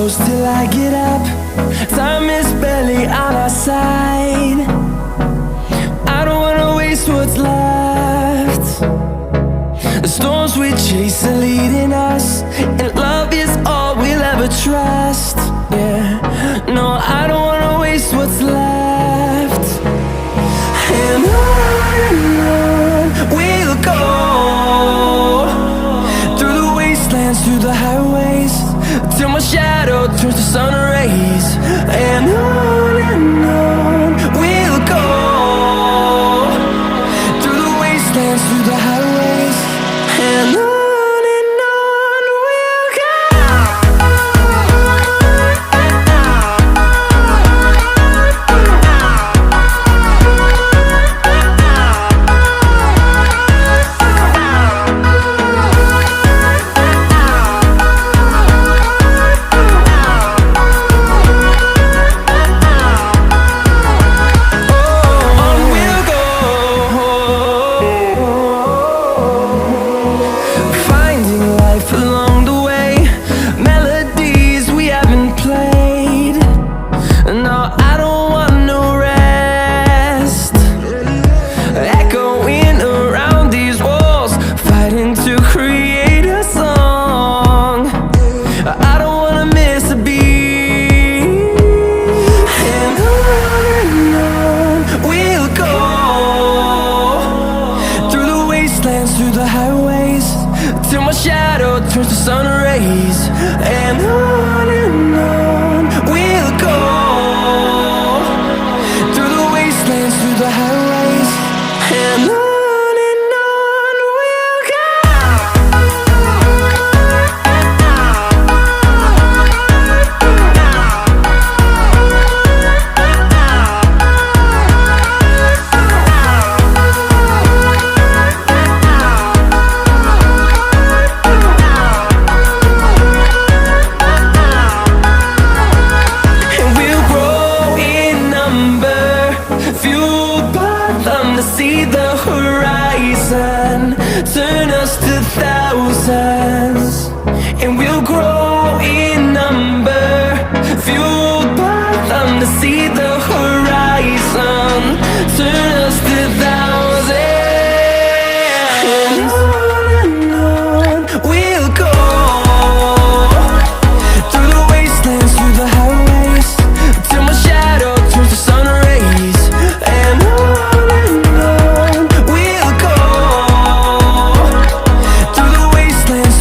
close till I get up. Time is barely on our side. I don't wanna waste what's left. The storms we chase are leading us, and love is all we'll ever trust. Yeah, no, I don't wanna waste what's left. And on we'll go, through the wastelands, through the highways, till my shadow turns to sun rays. And on we'll go, through the wastelands, through the highways, and on. Through the highways, till my shadow turns to sun rays. And on we'll go, through the wastelands, through the highways, and on. See the horizon turn us to thousands, and we'll grow in number, fueled by them. To see the horizon turn us to thousands, and on we'll go, through the wastelands, through the highways, till my shadow turns to sun rays. And we'll go, through the wastelands,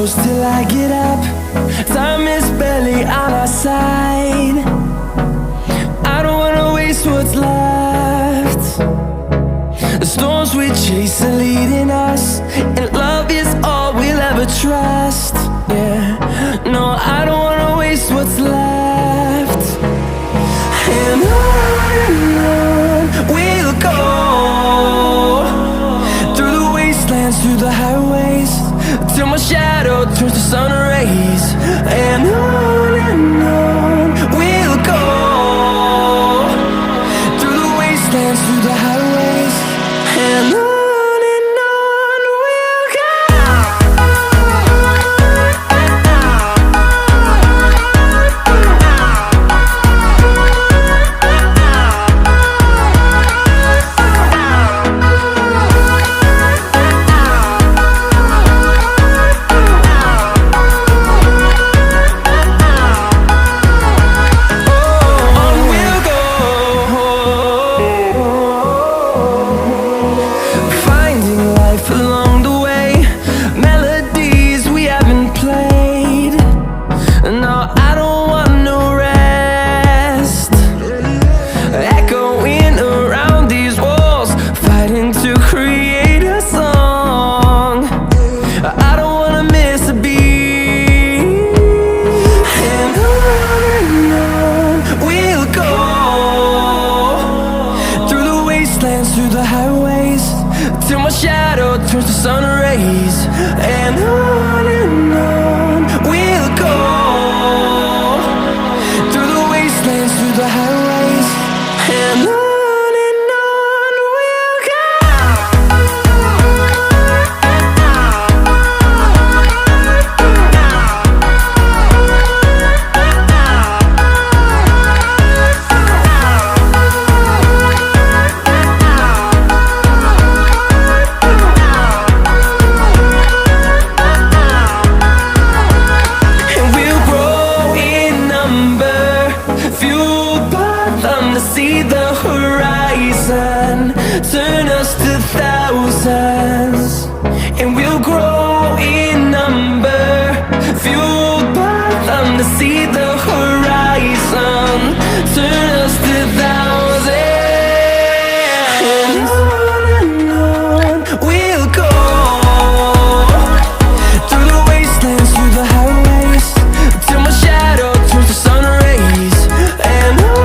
close till I get up. Time is barely on our side. I don't wanna waste what's left. The storms we chase are leading us, and love is all we'll ever trust. Yeah, no, I don't wanna waste what's left. And on we'll go, through the wastelands, through the highways, till my shadow turns to sun rays. And on we'll go, through the wastelands, through the highways, and on. Through the highways, till my shadow turns to sun rays. And on we'll go, through the wastelands, through the highways, and on. See the horizon turn us to thousands, and we'll grow in number, fueled by them to see the horizon turn us to thousands. And on we'll go, through the wastelands, through the highways, till my shadow turns to sun rays. And on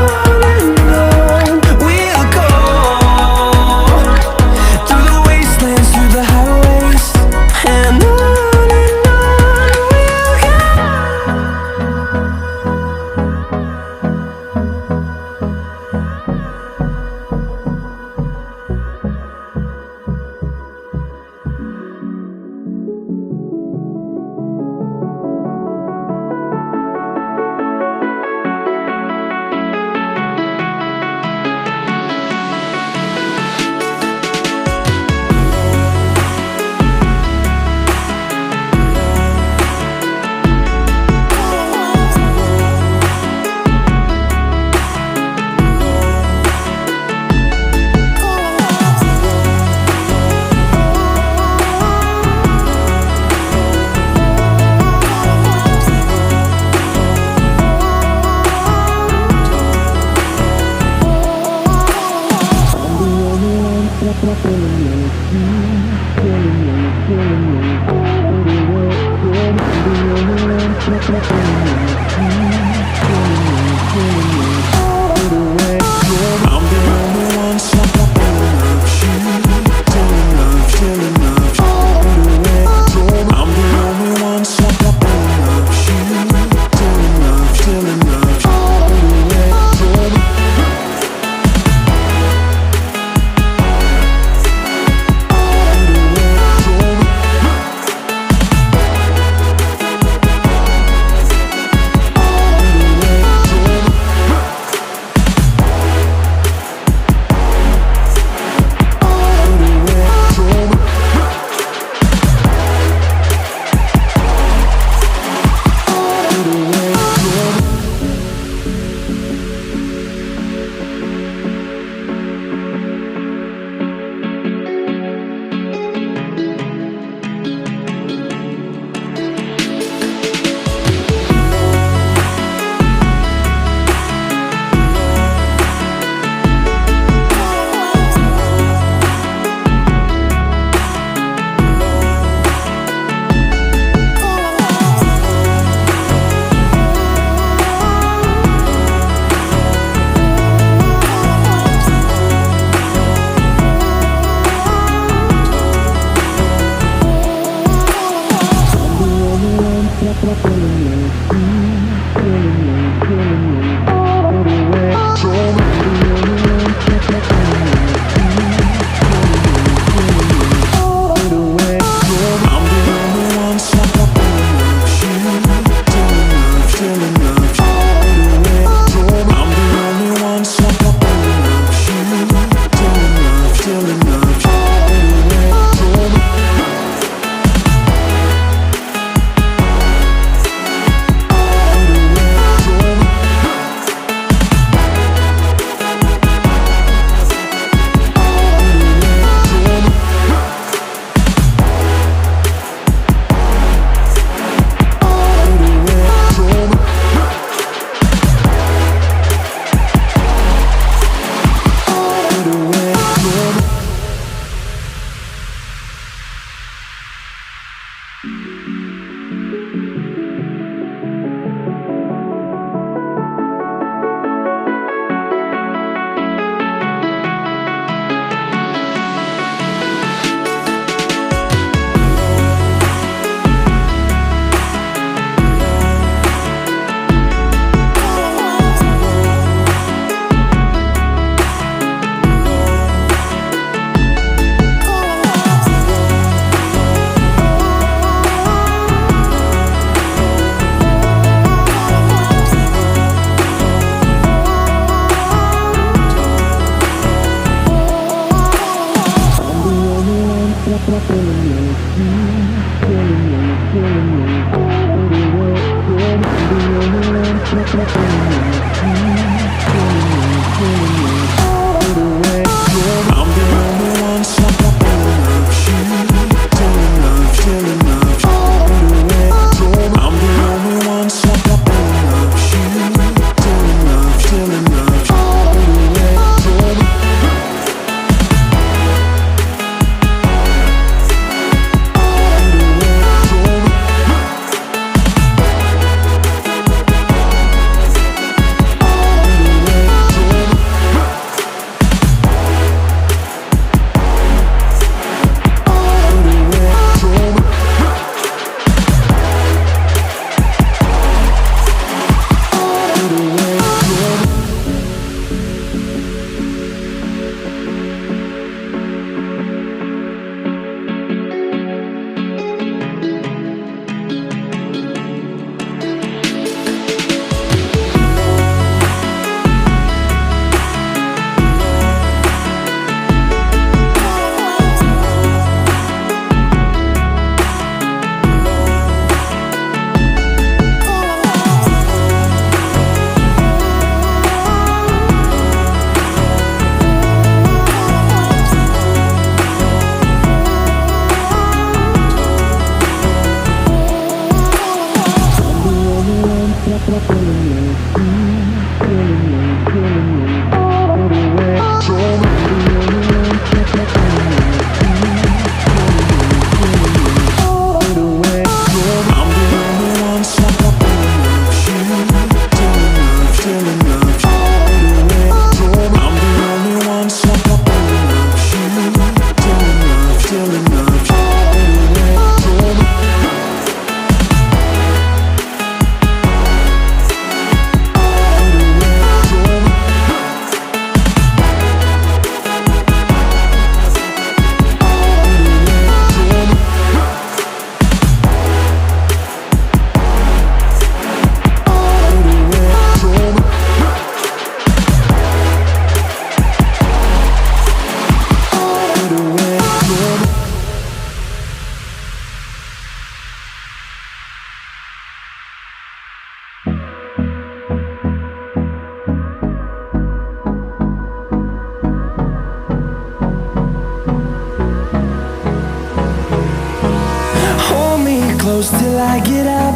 close till I get up.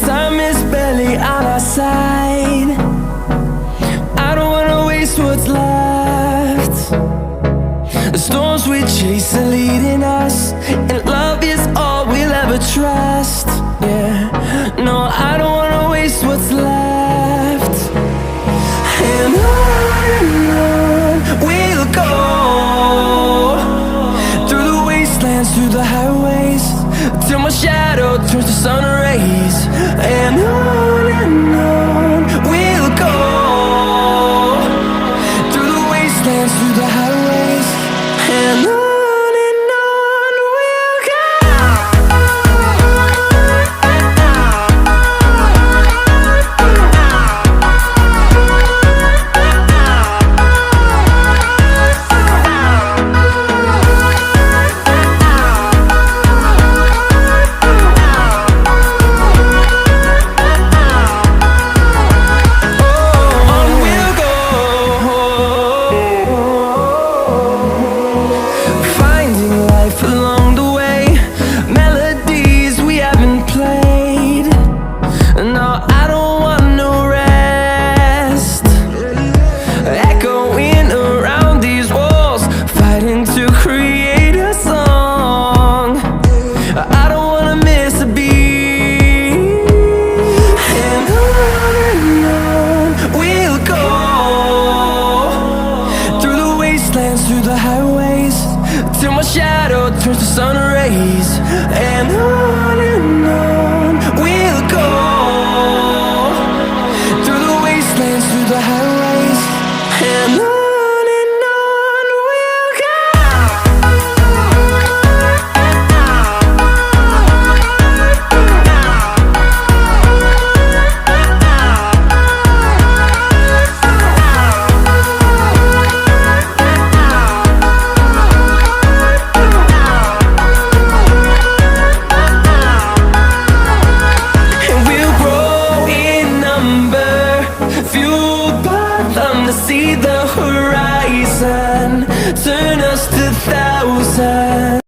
Time is barely on our side. I don't wanna waste what's left. The storms we chase are leading us, and love is all we'll ever trust. Yeah, no, I don't wanna waste what's left. And on we'll go, through the wastelands, through the highways, till my shadow turns to sun rays. And on we'll go, through the wastelands, through the highways, and on we'll go. Through the highways, till my shadow turns to sun rays. And on we'll go, through the wastelands, through the highways, and on we'll go. fueled by them to see the horizon, turn us to thousands.